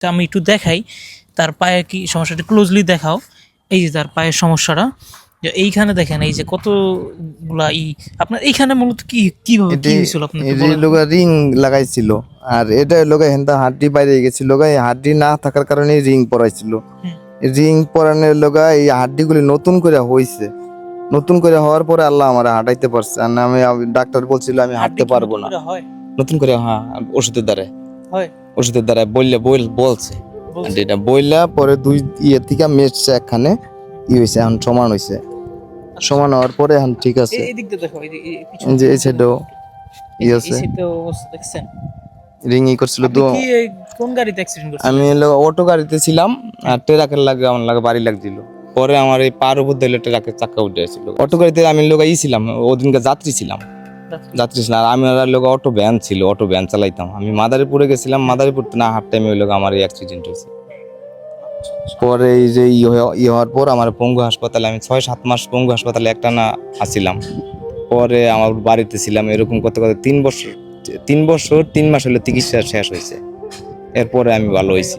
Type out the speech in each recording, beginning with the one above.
তা আমি একটু দেখাই তার পায়ে কি সমস্যাটা, ক্লোজলি দেখাও। এই যে তার পায়ের সমস্যাটা, যে এইখানে দেখেন এই যে কতগুলা আপনার এইখানে মূলত কিভাবে কি হয়েছিল আপনি একটু বলেন। লোক রিং লাগাইছিল, আর এটা লোক হেনতা হাড্ডি বাইরে গেছিল, এই হাড্ডি না থাকার কারণে রিং পরাইছিল। রিং পরানোর লোক এই হাড্ডিগুলি নতুন করে হইছে, নতুন করে হওয়ার পরে আল্লাহ আমার হাঁটাইতে পারছে। আর আমি ডাক্তার বলছিল আমি হাঁটতে পারবো না। নতুন করে হ্যাঁ, ওষুধের দ্বারা ওষুধের দ্বারা বলছে এটা বইলা পরে দুই থেকে মেশছে একখানে হয়েছে, এখন সমান হয়েছে। সমান হওয়ার পরে এখন ঠিক আছে। যে এই সাইডেও আছে দেখছেন রিং করছিল। তো কোন গাড়িতে অ্যাক্সিডেন্ট করছেন? আমি অটো গাড়িতে ছিলাম, আর ট্রাকের লাগে আমার লাগে বাড়ি লাগছিল। পরে আমার এই পার উপর দিলে ট্রাকের চাকা উঠে আসছিল। অটো গাড়িতে আমি লোক ছিলাম, ওদিনকে যাত্রী ছিলাম। আর আমি লোক অটো ভ্যান ছিল, অটো ভ্যান চালাইতাম। আমি মাদারীপুরে গেছিলাম, মাদারীপুর না হাফ টাইমে ওই লোক আমার এই অ্যাক্সিডেন্ট হয়েছে। পরে এই যে হওয়ার পর আমার পঙ্গু হাসপাতালে, আমি 6-7 মাস পঙ্গু হাসপাতালে একটানা আসছিলাম। পরে আমার বাড়িতে ছিলাম এরকম করতে করতে 3 বছর 3 মাস হলে চিকিৎসা শেষ হয়েছে। এরপরে আমি ভালো হয়েছি।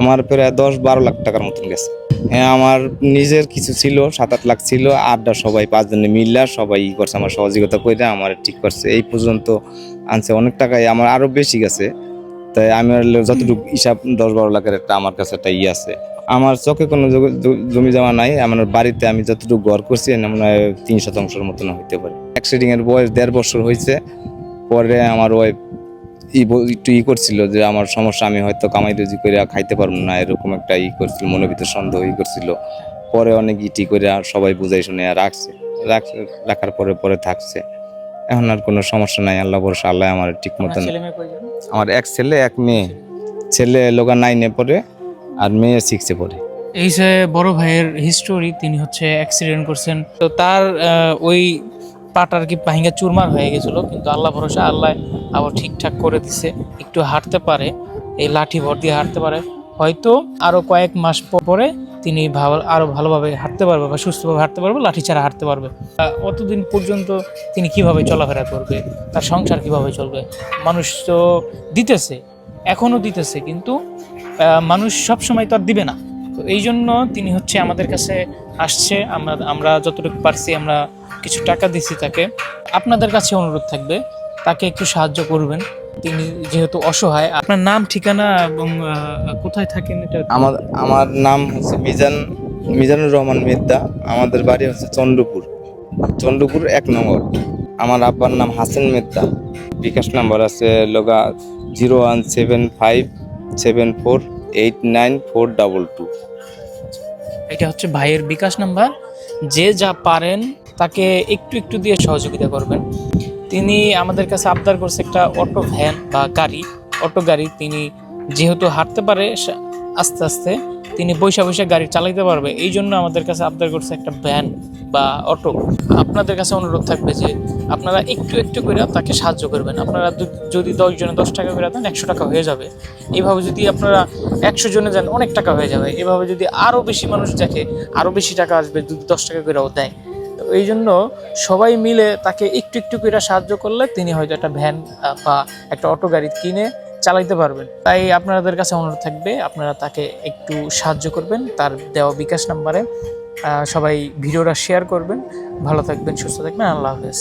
আমার প্রায় 10-12 লাখ টাকার মতন গেছে। হ্যাঁ, আমার নিজের কিছু ছিল, 7-8 লাখ ছিল। আড্ডা সবাই 5 জনে মিল্লা সবাই করছে, আমার সহযোগিতা করে আমার ঠিক করছে। এই পর্যন্ত আনছে অনেক টাকায়, আমার আরো বেশি গেছে। তাই আমি যতটুকু হিসাব 10-12 লাখের একটা আমার কাছে একটা আছে। আমার চোখে কোনো জমি জমা নাই। আমার বাড়িতে আমি যতটুকু ঘর করছি মনে হয় 3 শতাংশের মতন হইতে পারে। অ্যাক্সিডেন্ট এর বয়স 1.5 বছর হয়েছে। পরে আমার ওয়াইফ একটু করছিল যে আমার সমস্যা, আমি হয়তো কামাই রুজি করে খাইতে পারবো না, এরকম একটা করছিল, মনের ভিতরে সন্দেহ করছিল। পরে অনেক করে সবাই বুঝাই শুনে রাখার পরে থাকছে। এখন আর কোনো সমস্যা নাই, আল্লাহ ভরসা। আল্লাহ আমার ঠিক মতন। আমার এক ছেলে এক মেয়ে। ছেলে লোকা 9-এ পড়ে আর মেয়ে 6-এ পড়ে। এই যে বড় ভাইয়ের হিস্টোরি, তিনি হচ্ছে অ্যাক্সিডেন্ট করছেন, তো তার ওই পাটার কি ভাঙ্গা চুরমার হয়ে গেছিল, কিন্তু আল্লাহ ভরসা, আল্লাহ আবার ঠিকঠাক করে দিছে, একটু হাঁটতে পারে, এই লাঠি ভর দিয়ে হাঁটতে পারে। হয়তো আরো কয়েক মাস পরে তিনি আরো ভালোভাবে হাঁটতে পারবে বা সুস্থভাবে হাঁটতে পারবে, লাঠি ছাড়া হাঁটতে পারবে। অতদিন পর্যন্ত তিনি কিভাবে চলাফেরা করবে, তার সংসার কিভাবে চলবে? মানুষ তো দিতেছে, এখনো দিতেছে, কিন্তু মানুষ সবসময় তো আর দিবে না। তো এই জন্য তিনি হচ্ছে আমাদের কাছে আসছে। আমরা যতটুকু পারছি আমরা কিছু টাকা দিচ্ছি তাকে। আপনাদের কাছে অনুরোধ থাকবে তাকে একটু সাহায্য করবেন, তিনি যেহেতু অসহায়। আপনার নাম, ঠিকানা এবং কোথায় থাকেন এটা? আমার নাম হচ্ছে মিজানুর রহমান মেদ্দা। আমাদের বাড়ি হচ্ছে চন্দ্রপুর 1 নম্বর। আমার আব্বার নাম হাসান মেদ্দা। বিকাশ নাম্বার আছে 01757489422। এটা হচ্ছে ভাইয়ের বিকাশ নাম্বার। যে যা পারেন তাকে একটু একটু দিয়ে সহযোগিতা করবেন। তিনি আমাদের কাছে আবদার করছে একটা অটো ভ্যান বা অটো গাড়ি। তিনি যেহেতু হাঁটতে পারে আস্তে আস্তে, তিনি বৈশা গাড়ি চালাইতে পারবে, এই জন্য আমাদের কাছে আবদার করছে একটা ভ্যান বা অটো। আপনাদের কাছে অনুরোধ থাকবে যে আপনারা একটু একটু করে তাকে সাহায্য করবেন। আপনারা যদি 10 জনে 10 টাকা করে দেন, 100 টাকা হয়ে যাবে। এইভাবে যদি আপনারা 100 জনে দেন, অনেক টাকা হয়ে যাবে। এভাবে যদি আরও বেশি মানুষ দেখে, আরও বেশি টাকা আসবে, যদি 10 টাকা করেও দেয়। তো এই জন্য সবাই মিলে তাকে একটু একটু করে সাহায্য করলে তিনি হয়তো একটা ভ্যান বা একটা অটো গাড়ি কিনে চালাইতে পারবেন। তাই আপনাদের কাছে অনুরোধ থাকবে আপনারা তাকে একটু সাহায্য করবেন তার দেওয়া বিকাশ নাম্বারে। সবাই ভিডিওটা শেয়ার করবেন। ভালো থাকবেন, সুস্থ থাকবেন। আল্লাহ হাফেজ।